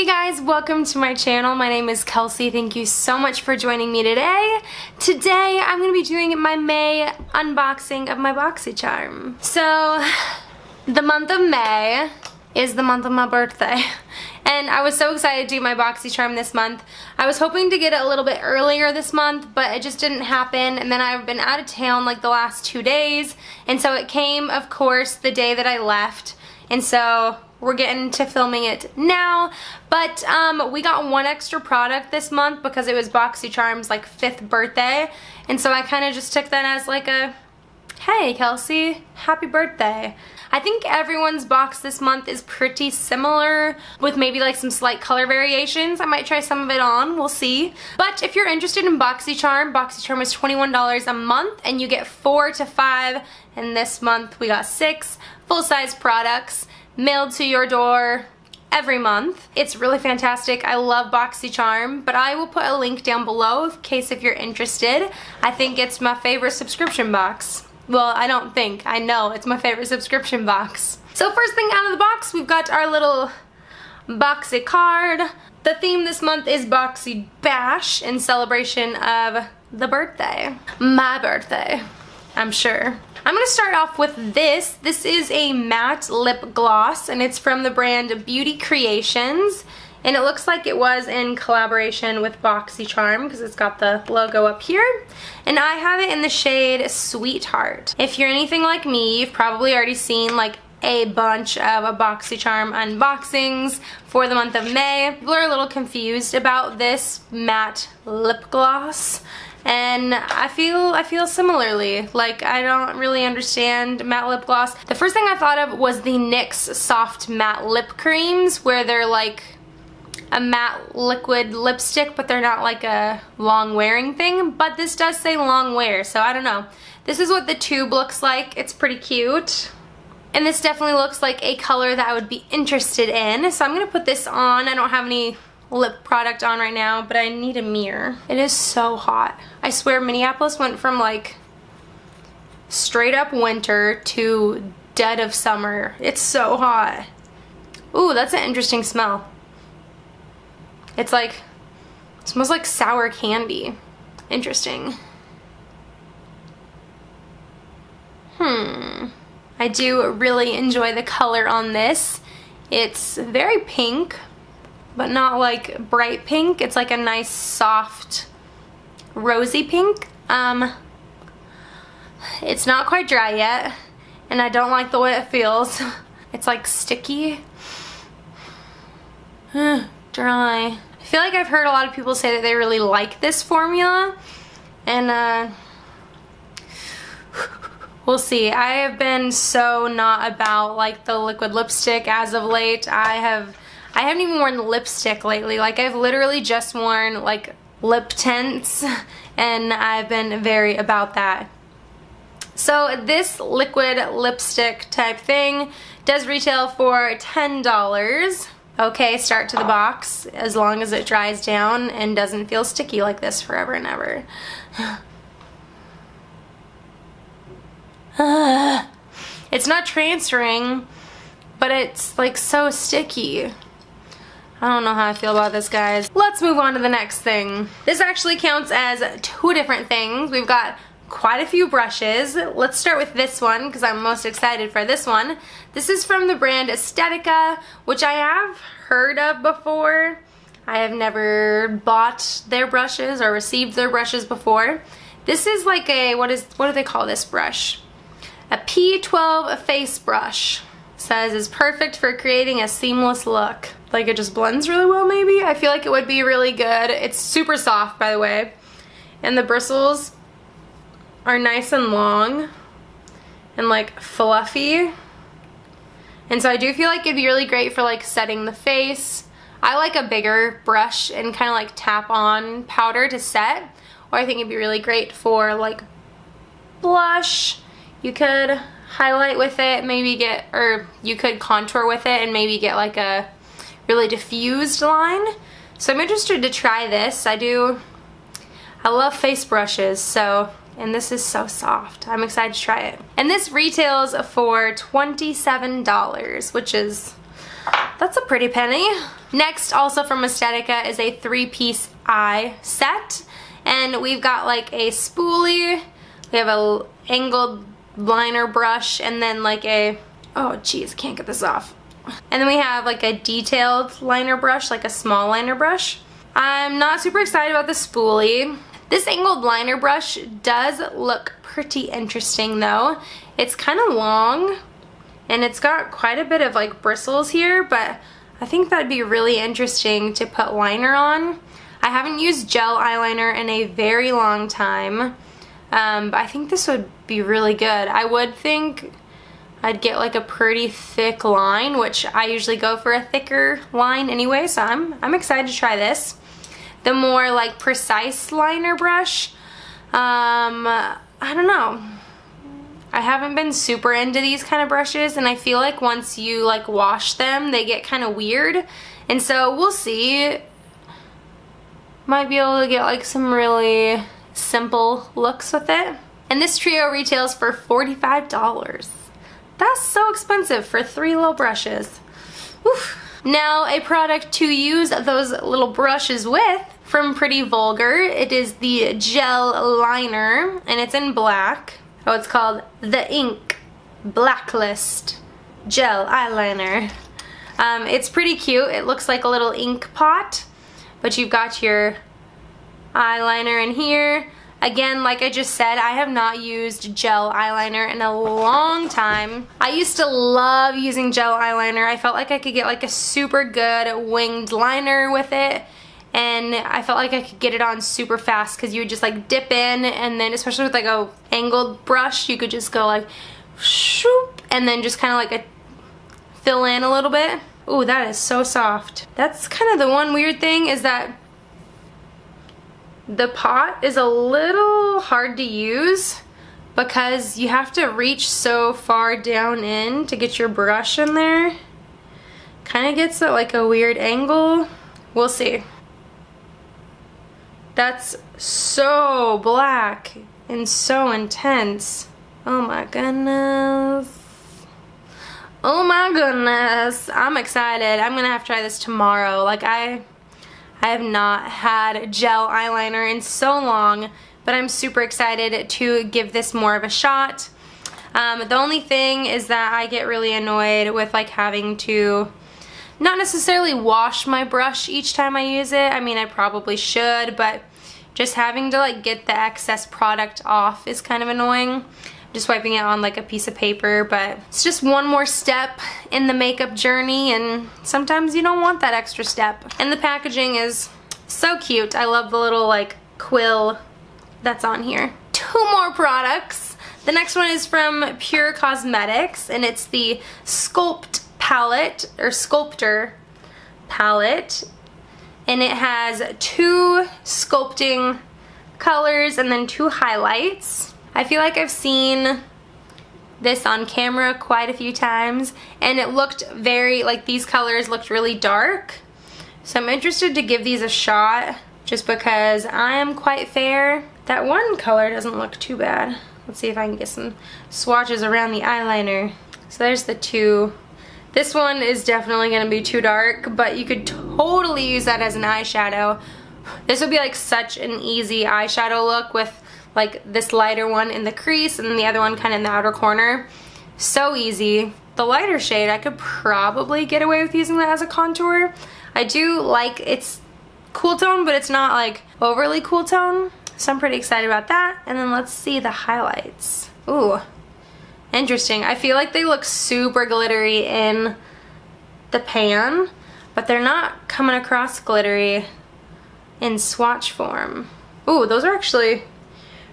Guys, welcome to my channel. My name is Kelsey. Thank you so much for joining me today. Today I'm going to be doing my May unboxing of my Boxycharm. So the month of May is the month of my birthday. And I was so excited to do my Boxycharm this month. I was hoping to get it a little bit earlier this month, but it just didn't happen. And then I've been out of town like the last 2 days. And so it came, of course, the day that I left. And so we're getting to filming it now, but we got one extra product this month because it was Boxycharm's like 5th birthday, and so I kind of just took that as like a, hey Kelsey, happy birthday. I think everyone's box this month is pretty similar with maybe like some slight color variations. I might try some of it on, we'll see. But if you're interested in Boxycharm, Boxycharm is $21 a month and you get 4 to 5, and this month we got 6 full-size products mailed to your door every month. It's really fantastic. I love Boxycharm, but I will put a link down below in case if you're interested. I think it's my favorite subscription box. Well, I don't think. I know it's my favorite subscription box. So first thing out of the box, we've got our little Boxy card. The theme this month is Boxy Bash in celebration of the birthday. My birthday, I'm sure. I'm going to start off with this. This is a matte lip gloss, and it's from the brand Beauty Creations. And it looks like it was in collaboration with Boxycharm because it's got the logo up here. And I have it in the shade Sweetheart. If you're anything like me, you've probably already seen like a bunch of Boxycharm unboxings for the month of May. People are a little confused about this matte lip gloss. And I feel similarly. Like, I don't really understand matte lip gloss. The first thing I thought of was the NYX soft matte lip creams, where they're like a matte liquid lipstick, but they're not like a long wearing thing. But this does say long wear, so I don't know. This is what the tube looks like. It's pretty cute. And this definitely looks like a color that I would be interested in. So I'm gonna put this on. I don't have any lip product on right now, but I need a mirror. It is so hot. I swear Minneapolis went from like straight up winter to dead of summer. It's so hot. Ooh, that's an interesting smell. It's like, it smells like sour candy. Interesting. I do really enjoy the color on this. It's very pink, but not like bright pink. It's like a nice soft rosy pink. It's not quite dry yet, and I don't like the way it feels. It's like sticky. Dry. I feel like I've heard a lot of people say that they really like this formula, and we'll see. I have been so not about like the liquid lipstick as of late. I haven't even worn lipstick lately. Like, I've literally just worn like lip tints, and I've been very about that. So this liquid lipstick type thing does retail for $10. Okay, start to the box, as long as it dries down and doesn't feel sticky like this forever and ever. It's not transferring, but it's like so sticky. I don't know how I feel about this, guys. Let's move on to the next thing. This actually counts as 2 different things. We've got quite a few brushes. Let's start with this one because I'm most excited for this one. This is from the brand Estetica, which I have heard of before. I have never bought their brushes or received their brushes before. This is like a, what do they call this brush? A P12 face brush. Says is perfect for creating a seamless look. Like, it just blends really well, maybe? I feel like it would be really good. It's super soft, by the way. And the bristles are nice and long and like fluffy. And so I do feel like it'd be really great for like setting the face. I like a bigger brush and kind of like tap on powder to set. Or I think it'd be really great for like blush. You could highlight with it, maybe get, or you could contour with it and maybe get like a really diffused line. So I'm interested to try this. I love face brushes, so, and this is so soft. I'm excited to try it. And this retails for $27, which is, that's a pretty penny. Next, also from Estetica, is a 3-piece eye set. And we've got like a spoolie, we have a angled liner brush, and then like a, oh geez, can't get this off. And then we have like a detailed liner brush, like a small liner brush. I'm not super excited about the spoolie. This angled liner brush does look pretty interesting though. It's kind of long and it's got quite a bit of like bristles here, but I think that'd be really interesting to put liner on. I haven't used gel eyeliner in a very long time, but I think this would be really good. I would think I'd get like a pretty thick line, which I usually go for a thicker line anyway, so I'm excited to try this. The more like precise liner brush, I don't know. I haven't been super into these kind of brushes, and I feel like once you like wash them, they get kind of weird. And so we'll see. Might be able to get like some really simple looks with it. And this trio retails for $45. That's so expensive for 3 little brushes. Oof. Now a product to use those little brushes with from Pretty Vulgar. It is the gel liner, and it's in black. Oh, it's called The Ink Blacklist Gel Eyeliner. It's pretty cute. It looks like a little ink pot, but you've got your eyeliner in here. Again, like I just said, I have not used gel eyeliner in a long time. I used to love using gel eyeliner. I felt like I could get like a super good winged liner with it, and I felt like I could get it on super fast because you would just like dip in, and then especially with like a angled brush, you could just go like shoop, and then just kind of like fill in a little bit. Ooh, that is so soft. That's kind of the one weird thing, is that the pot is a little hard to use because you have to reach so far down in to get your brush in there. Kind of gets at like a weird angle. We'll see. That's so black and so intense. Oh my goodness. Oh my goodness. I'm excited. I'm gonna have to try this tomorrow. Like I have not had gel eyeliner in so long, but I'm super excited to give this more of a shot. The only thing is that I get really annoyed with like having to not necessarily wash my brush each time I use it. I mean, I probably should, but just having to like get the excess product off is kind of annoying. Just wiping it on like a piece of paper, but it's just one more step in the makeup journey, and sometimes you don't want that extra step. And the packaging is so cute. I love the little like quill that's on here. 2 more products. The next one is from Pure Cosmetics, and it's the Sculpt palette, or Sculptor palette, and it has 2 sculpting colors and then 2 highlights. I feel like I've seen this on camera quite a few times, and it looked very, like these colors looked really dark. So I'm interested to give these a shot just because I am quite fair. That one color doesn't look too bad. Let's see if I can get some swatches around the eyeliner. So there's the 2. This one is definitely gonna be too dark, but you could totally use that as an eyeshadow. This would be like such an easy eyeshadow look with like this lighter one in the crease and then the other one kind of in the outer corner. So easy. The lighter shade, I could probably get away with using that as a contour. I do like it's cool tone, but it's not like overly cool tone. So I'm pretty excited about that. And then let's see the highlights. Ooh, interesting. I feel like they look super glittery in the pan, but they're not coming across glittery in swatch form. Ooh, those are actually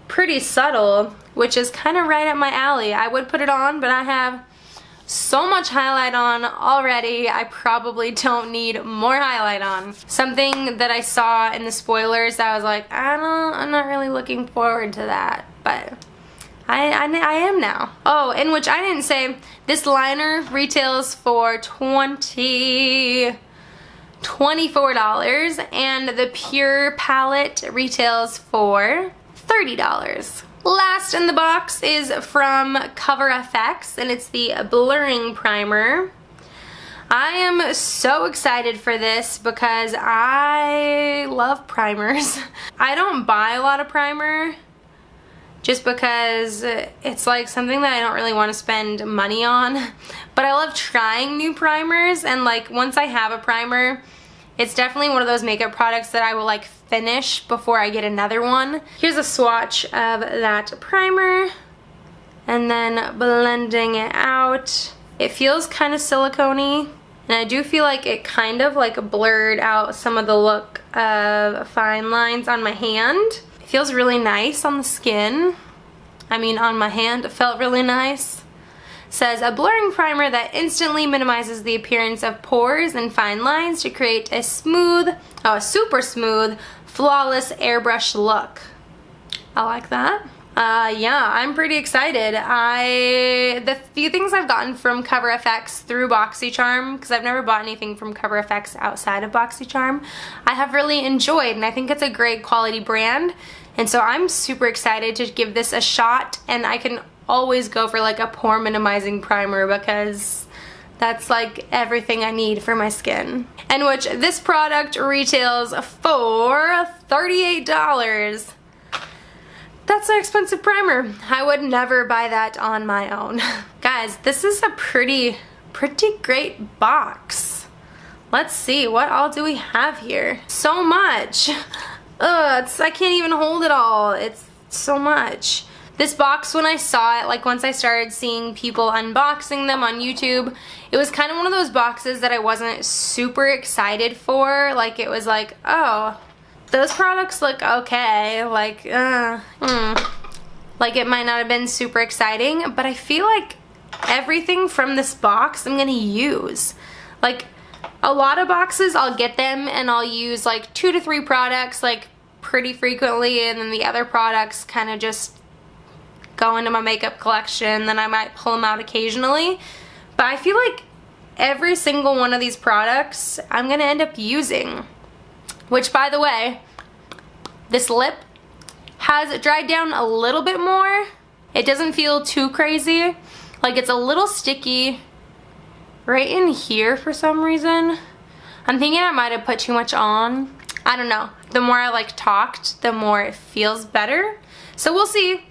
pretty subtle, which is kind of right up my alley. I would put it on, but I have so much highlight on already. I probably don't need more highlight on. Something that I saw in the spoilers that I was like, I'm not really looking forward to that, but I am now. Oh, in which I didn't say, this liner retails for $24, and the Pure palette retails for $30. Last in the box is from Cover FX, and it's the blurring primer. I am so excited for this because I love primers. I don't buy a lot of primer just because it's like something that I don't really want to spend money on. But I love trying new primers, and like once I have a primer, it's definitely one of those makeup products that I will like finish before I get another one. Here's a swatch of that primer and then blending it out. It feels kind of silicone-y, and I do feel like it kind of like blurred out some of the look of fine lines on my hand. It feels really nice on the skin. I mean, on my hand, it felt really nice. It says, a blurring primer that instantly minimizes the appearance of pores and fine lines to create a smooth, super smooth, flawless airbrush look. I like that. Yeah, I'm pretty excited. The few things I've gotten from Cover FX through Boxycharm, because I've never bought anything from Cover FX outside of Boxycharm, I have really enjoyed, and I think it's a great quality brand. And so I'm super excited to give this a shot, and I can always go for like a pore minimizing primer because that's like everything I need for my skin. And which this product retails for $38. That's an expensive primer. I would never buy that on my own. Guys, this is a pretty great box. Let's see, what all do we have here? So much. Ugh, I can't even hold it all. It's so much. This box, when I saw it, like once I started seeing people unboxing them on YouTube, it was kind of one of those boxes that I wasn't super excited for. Like it was like, oh, those products look okay, like, like it might not have been super exciting, but I feel like everything from this box I'm gonna use. Like, a lot of boxes, I'll get them and I'll use like 2 to 3 products like pretty frequently, and then the other products kind of just go into my makeup collection, then I might pull them out occasionally. But I feel like every single one of these products I'm gonna end up using. Which, by the way, this lip has dried down a little bit more. It doesn't feel too crazy. Like, it's a little sticky right in here for some reason. I'm thinking I might have put too much on. I don't know. The more I like talked, the more it feels better. So we'll see.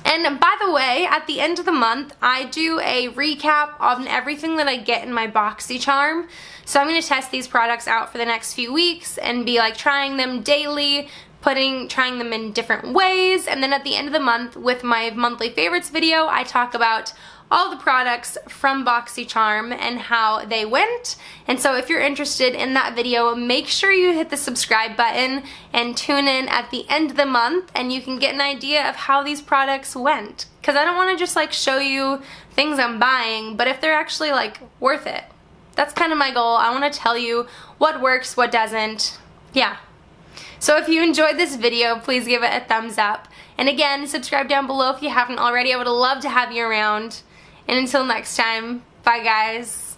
And by the way, at the end of the month, I do a recap on everything that I get in my Boxycharm. So I'm going to test these products out for the next few weeks and be like trying them daily, trying them in different ways. And then at the end of the month, with my monthly favorites video, I talk about all the products from Boxycharm and how they went. And so if you're interested in that video, make sure you hit the subscribe button and tune in at the end of the month, and you can get an idea of how these products went. Because I don't want to just like show you things I'm buying, but if they're actually like worth it. That's kind of my goal. I want to tell you what works, what doesn't. Yeah. So if you enjoyed this video, please give it a thumbs up. And again, subscribe down below if you haven't already. I would love to have you around. And until next time, bye guys.